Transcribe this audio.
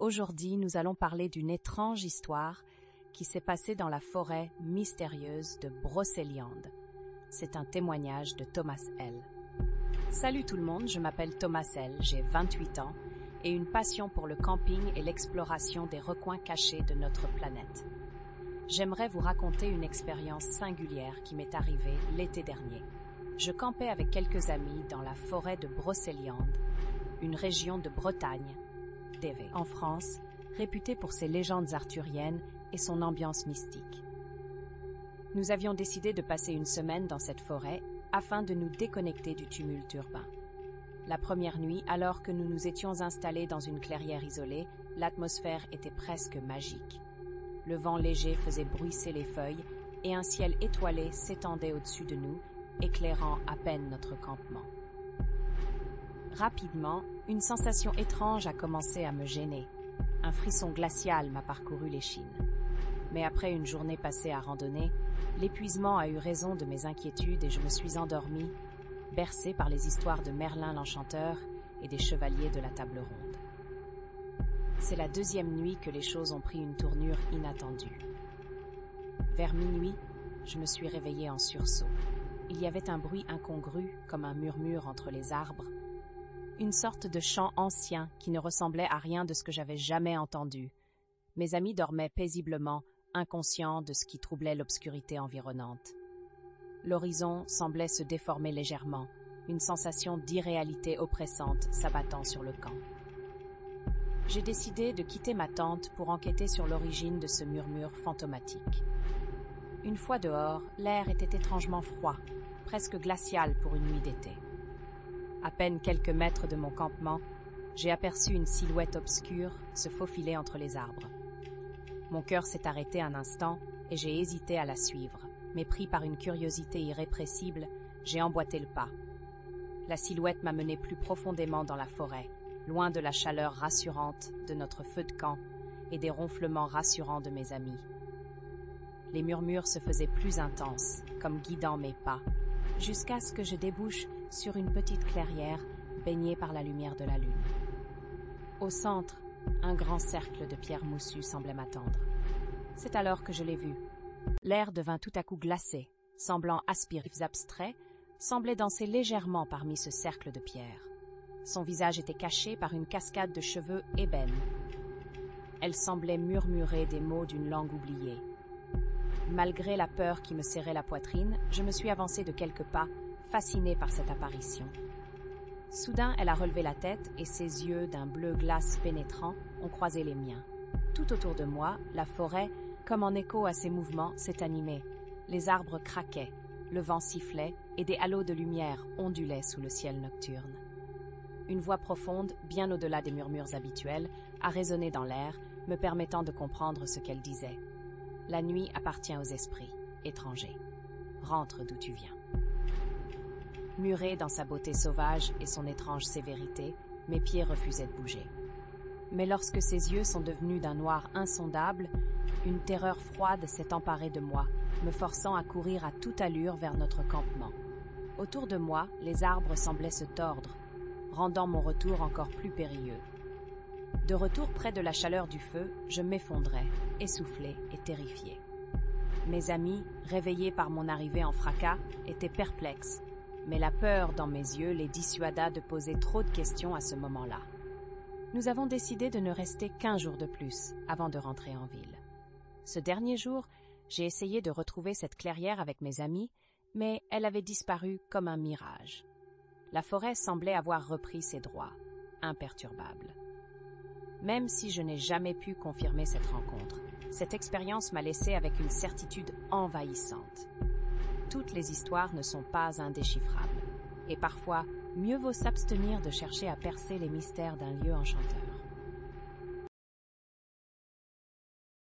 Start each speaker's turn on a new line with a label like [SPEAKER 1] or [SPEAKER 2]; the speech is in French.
[SPEAKER 1] Aujourd'hui, nous allons parler d'une étrange histoire qui s'est passée dans la forêt mystérieuse de Brocéliande. C'est un témoignage de Thomas L. Salut tout le monde, je m'appelle Thomas L, j'ai 28 ans et une passion pour le camping et l'exploration des recoins cachés de notre planète. J'aimerais vous raconter une expérience singulière qui m'est arrivée l'été dernier. Je campais avec quelques amis dans la forêt de Brocéliande, une région de Bretagne, en France, réputée pour ses légendes arthuriennes et son ambiance mystique. Nous avions décidé de passer une semaine dans cette forêt afin de nous déconnecter du tumulte urbain. La première nuit, alors que nous nous étions installés dans une clairière isolée, l'atmosphère était presque magique. Le vent léger faisait bruisser les feuilles et un ciel étoilé s'étendait au-dessus de nous, éclairant à peine notre campement. Rapidement, une sensation étrange a commencé à me gêner. Un frisson glacial m'a parcouru l'échine. Mais après une journée passée à randonner, l'épuisement a eu raison de mes inquiétudes et je me suis endormie, bercée par les histoires de Merlin l'Enchanteur et des chevaliers de la Table Ronde. C'est la deuxième nuit que les choses ont pris une tournure inattendue. Vers minuit, je me suis réveillée en sursaut. Il y avait un bruit incongru, comme un murmure entre les arbres, une sorte de chant ancien qui ne ressemblait à rien de ce que j'avais jamais entendu. Mes amis dormaient paisiblement, inconscients de ce qui troublait l'obscurité environnante. L'horizon semblait se déformer légèrement, une sensation d'irréalité oppressante s'abattant sur le camp. J'ai décidé de quitter ma tente pour enquêter sur l'origine de ce murmure fantomatique. Une fois dehors, l'air était étrangement froid, presque glacial pour une nuit d'été. À peine quelques mètres de mon campement, j'ai aperçu une silhouette obscure se faufiler entre les arbres. Mon cœur s'est arrêté un instant et j'ai hésité à la suivre, mais pris par une curiosité irrépressible, j'ai emboîté le pas. La silhouette m'a mené plus profondément dans la forêt, loin de la chaleur rassurante de notre feu de camp et des ronflements rassurants de mes amis. Les murmures se faisaient plus intenses, comme guidant mes pas, jusqu'à ce que je débouche sur une petite clairière baignée par la lumière de la lune. Au centre, un grand cercle de pierres moussues semblait m'attendre. C'est alors que je l'ai vu. L'air devint tout à coup glacé, semblant aspirer abstrait, semblait danser légèrement parmi ce cercle de pierres. Son visage était caché par une cascade de cheveux ébènes. Elle semblait murmurer des mots d'une langue oubliée. Malgré la peur qui me serrait la poitrine, je me suis avancée de quelques pas, fascinée par cette apparition. Soudain, elle a relevé la tête et ses yeux d'un bleu glace pénétrant ont croisé les miens. Tout autour de moi, la forêt, comme en écho à ses mouvements, s'est animée. Les arbres craquaient, le vent sifflait et des halos de lumière ondulaient sous le ciel nocturne. Une voix profonde, bien au-delà des murmures habituels, a résonné dans l'air, me permettant de comprendre ce qu'elle disait. La nuit appartient aux esprits, étrangers. Rentre d'où tu viens. Muré dans sa beauté sauvage et son étrange sévérité, mes pieds refusaient de bouger. Mais lorsque ses yeux sont devenus d'un noir insondable, une terreur froide s'est emparée de moi, me forçant à courir à toute allure vers notre campement. Autour de moi, les arbres semblaient se tordre, rendant mon retour encore plus périlleux. De retour près de la chaleur du feu, je m'effondrais, essoufflé et terrifié. Mes amis, réveillés par mon arrivée en fracas, étaient perplexes, mais la peur dans mes yeux les dissuada de poser trop de questions à ce moment-là. Nous avons décidé de ne rester qu'1 jour de plus avant de rentrer en ville. Ce dernier jour, j'ai essayé de retrouver cette clairière avec mes amis, mais elle avait disparu comme un mirage. La forêt semblait avoir repris ses droits, imperturbable. Même si je n'ai jamais pu confirmer cette rencontre, cette expérience m'a laissé avec une certitude envahissante. Toutes les histoires ne sont pas indéchiffrables, et parfois, mieux vaut s'abstenir de chercher à percer les mystères d'un lieu enchanteur.